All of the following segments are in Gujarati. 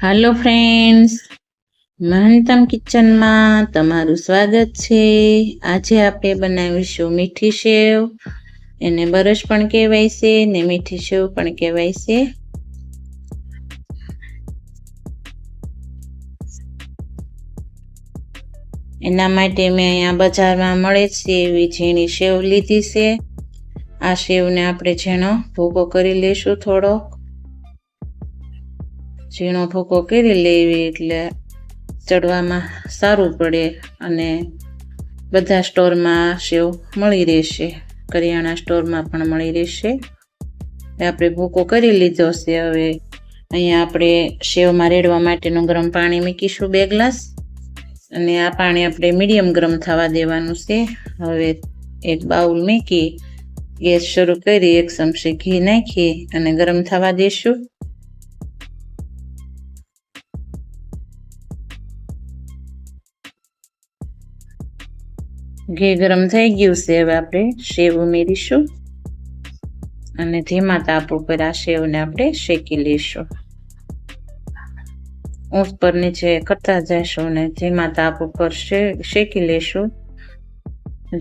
હાલો ફ્રેન્ડ્સ, મહંતમ કિચનમાં તમારું સ્વાગત છે। આજે આપણે બનાવીશું મીઠી સેવ। એને બરસ પણ કહેવાય છે ને મીઠી સેવ પણ કહેવાય છે। એના માટે મેં અહીંયા બજારમાં મળે છે એવી ઝીણી સેવ લીધી છે। આ સેવને આપણે ઝીણો ભૂકો કરી લઈશું। થોડો ઝીણો ભૂકો કરી લેવી એટલે ચડવામાં સારું પડે અને બધા સ્ટોરમાં સેવ મળી રહેશે, કરિયાણા સ્ટોરમાં પણ મળી રહેશે। આપણે ભૂકો કરી લીધો છે। હવે અહીંયા આપણે સેવમાં રેડવા માટેનું ગરમ પાણી મૂકીશું 2 ગ્લાસ અને આ પાણી આપણે મીડિયમ ગરમ થવા દેવાનું છે। હવે એક બાઉલ મૂકી ગેસ શરૂ કરી 1 ચમચી ઘી નાખી અને ગરમ થવા દઈશું। ઘી ગરમ થઈ ગયું છે। હવે આપણે સેવ ઉમેરીશું અને ધીમા તાપ ઉપર આ સેવને આપણે શેકી લઈશું। ઉપર નીચે કરતા જઈશું ને ધીમા તાપ ઉપર શેકી લઈશું।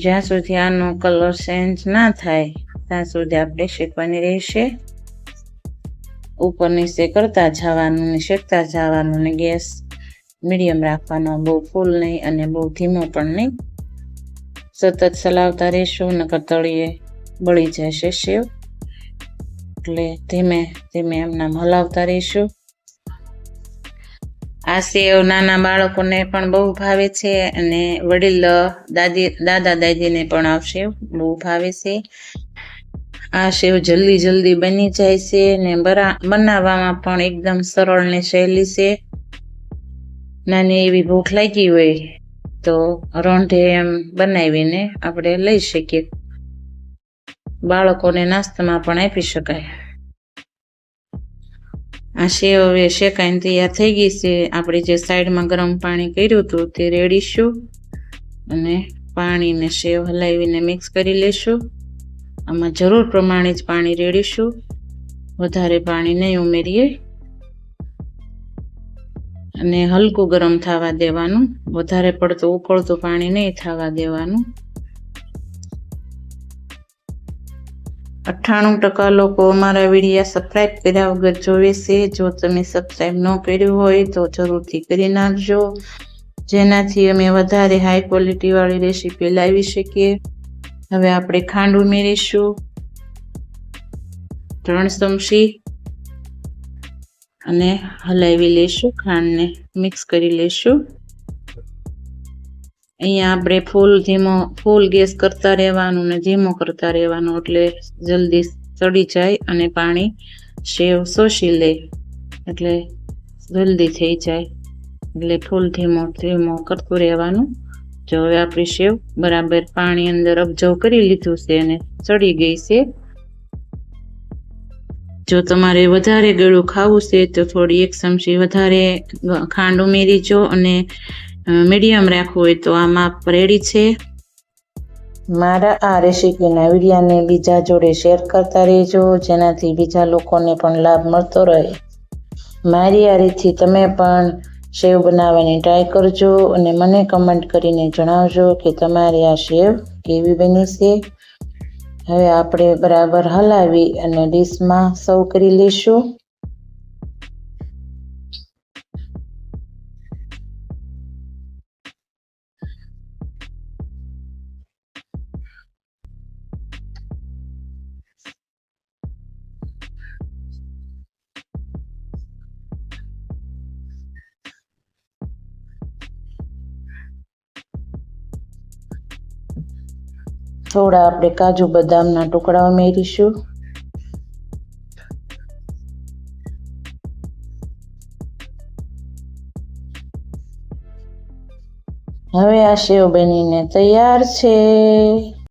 જ્યાં સુધી આનો કલર ચેન્જ ના થાય ત્યાં સુધી આપણે શેકવાની રહેશે। ઉપર નીચે કરતા જવાનું ને શેકતા જવાનું ને ગેસ મીડિયમ રાખવાનો, બહુ ફૂલ નહીં અને બહુ ધીમો પણ નહીં। સતત ચલાવતા રહીશું નકર તળિયે બળી જશે સેવ, એટલે ધીમે ધીમે એમનામ હલાવતા રહીશું। આ સેવ નાના બાળકોને પણ બહુ ભાવે છે અને વડીલ દાદા દાદીને પણ આ સેવ બહુ ભાવે છે। આ સેવ જલ્દી બની જાય છે ને બનાવવામાં પણ એકદમ સરળ ને સહેલી છે। નાની એવી ભૂખ લાગી હોય તો રોંઢે એમ બનાવીને આપણે લઈ શકીએ। બાળકોને નાસ્તામાં પણ આપી શકાય। આ સેવ હવે શેકાઈને તૈયાર થઈ ગઈ છે। આપણે જે સાઈડમાં ગરમ પાણી કર્યું હતું તે રેડીશું અને પાણીને સેવ હલાવીને મિક્સ કરી લઈશું। આમાં જરૂર પ્રમાણે જ પાણી રેડીશું, વધારે પાણી નહીં ઉમેરીએ અને હલકું ગરમ થવા દેવાનું, વધારે પડતું ઉકળતું પાણી નહીં થવા દેવાનું। 98% લોકો અમારા વિડીયો સબસ્ક્રાઇબ કર્યા વગર જોવે છે। જો તમે સબસ્ક્રાઇબ ન કર્યું હોય તો જરૂરથી કરી નાખજો, જેનાથી અમે વધારે હાઈ ક્વોલિટી વાળી રેસીપી લાવી શકીએ। હવે આપણે ખાંડ ઉમેરીશું 3 ચમચી અને હલાવી લઈશું, ખાંડને મિક્સ કરી લઈશું। અહીંયા આપણે ફૂલ ગેસ કરતા રહેવાનું ને ધીમો કરતા રહેવાનું, એટલે જલ્દી ચડી જાય અને પાણી સેવ શોષી લે, એટલે જલ્દી થઈ જાય, એટલે ફૂલ ધીમો કરતું રહેવાનું। જો હવે આપણી સેવ બરાબર પાણી અંદર અબજવ કરી લીધું છે અને ચડી ગઈ છે। જો તમારે વધારે ગળું ખાવું છે તો થોડી 1 ચમચી વધારે ખાંડ ઉમેરીજો અને મીડિયમ રાખવું હોય તો આ માપ રેડી છે। મારા આ રેસીપીના વિડીયાને બીજા જોડે શેર કરતા રહેજો, જેનાથી બીજા લોકોને પણ લાભ મળતો રહે। મારી આ રીતથી તમે પણ સેવ બનાવવાની ટ્રાય કરજો અને મને કમેન્ટ કરીને જણાવજો કે તમારી આ સેવ કેવી બની છે। હવે આપણે બરાબર હલાવી અને ડીશમાં સર્વ કરી લઈશું। થોડા આપણે કાજુ બદામના ટુકડા ઉમેરીશું। હવે આ સેવ બનીને તૈયાર છે।